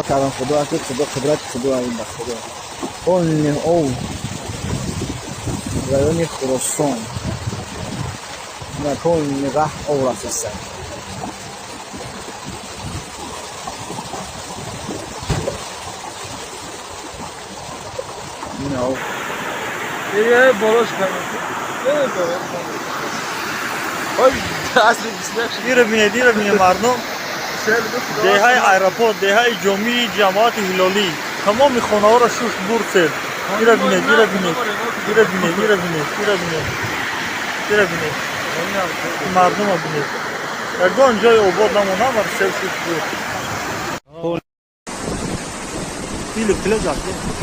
کردم خدا که خدا قدرت خدا این بس خدا اون او رایون خراسان نکن نگاه او رفیسته این او یه بالاش کنم ای دست بسیار دیره بینه مردم دههای ایرپورت دههای جمعی جماعت هلالی تمام خانه ها را شوش برد دیره بینه مردم ها بینه یکان جای عباد نمونه مر سیل شوش برد پیله زده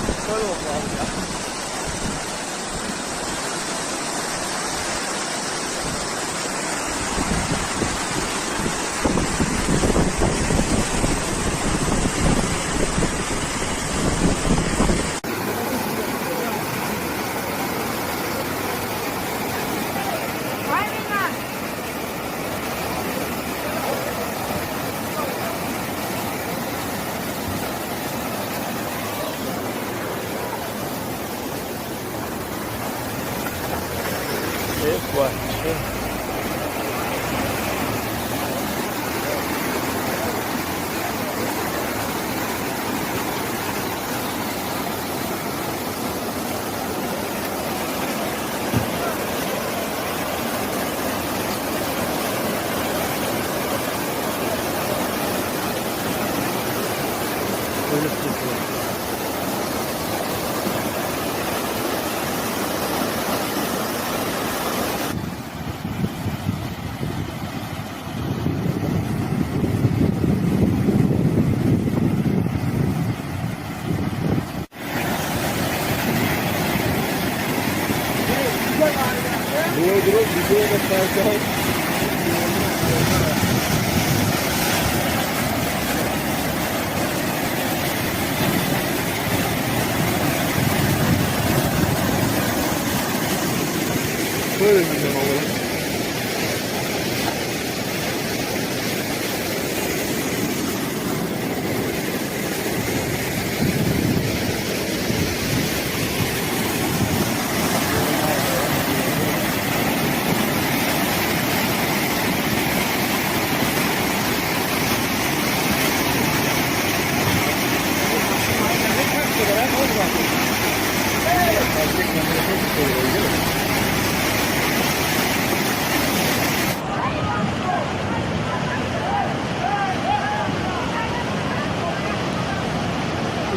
böyle güzel olur.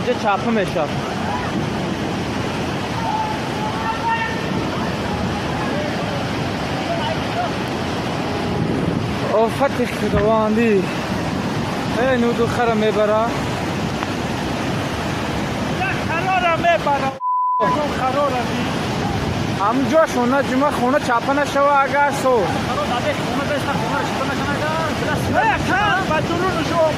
اینجا چپه میشه آفت خداوندی اینو دخترم میبره خرارم میبره خرارم همونجا شونه جمعه خونه چپه نشوه اگر سو نه کن بدرون شما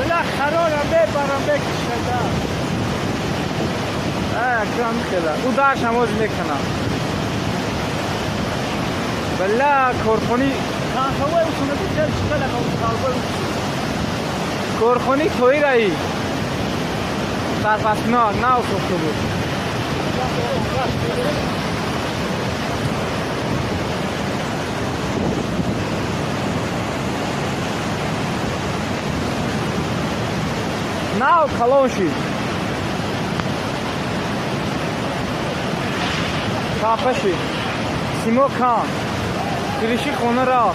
در خرارم ببرم بکشده اکرام میکنه او داشت نماز میکنه بله کارخونی کارخونی توی رایی سرپسناک نه سخته بود نه کلون شید کافه شید سیمو کان گریشی خونه را